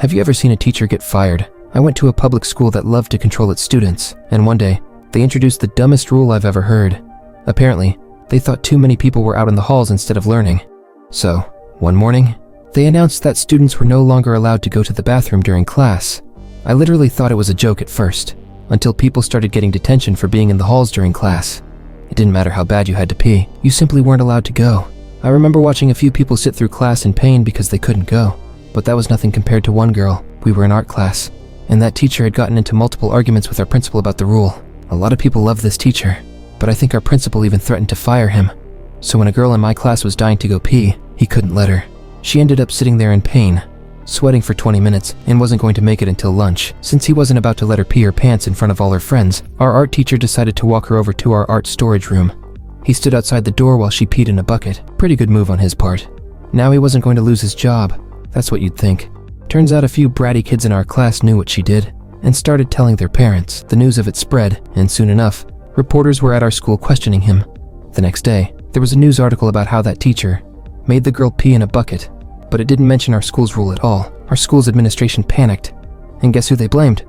Have you ever seen a teacher get fired? I went to a public school that loved to control its students, and one day, they introduced the dumbest rule I've ever heard. Apparently, they thought too many people were out in the halls instead of learning. So, one morning, they announced that students were no longer allowed to go to the bathroom during class. I literally thought it was a joke at first, until people started getting detention for being in the halls during class. It didn't matter how bad you had to pee, you simply weren't allowed to go. I remember watching a few people sit through class in pain because they couldn't go, but that was nothing compared to one girl. We were in art class, and that teacher had gotten into multiple arguments with our principal about the rule. A lot of people love this teacher, but I think our principal even threatened to fire him. So when a girl in my class was dying to go pee, he couldn't let her. She ended up sitting there in pain, sweating for 20 minutes, and wasn't going to make it until lunch. Since he wasn't about to let her pee her pants in front of all her friends, our art teacher decided to walk her over to our art storage room. He stood outside the door while she peed in a bucket. Pretty good move on his part. Now he wasn't going to lose his job. That's what you'd think. Turns out a few bratty kids in our class knew what she did, and started telling their parents. The news of it spread, and soon enough, reporters were at our school questioning him. The next day, there was a news article about how that teacher made the girl pee in a bucket, but it didn't mention our school's rule at all. Our school's administration panicked, and guess who they blamed?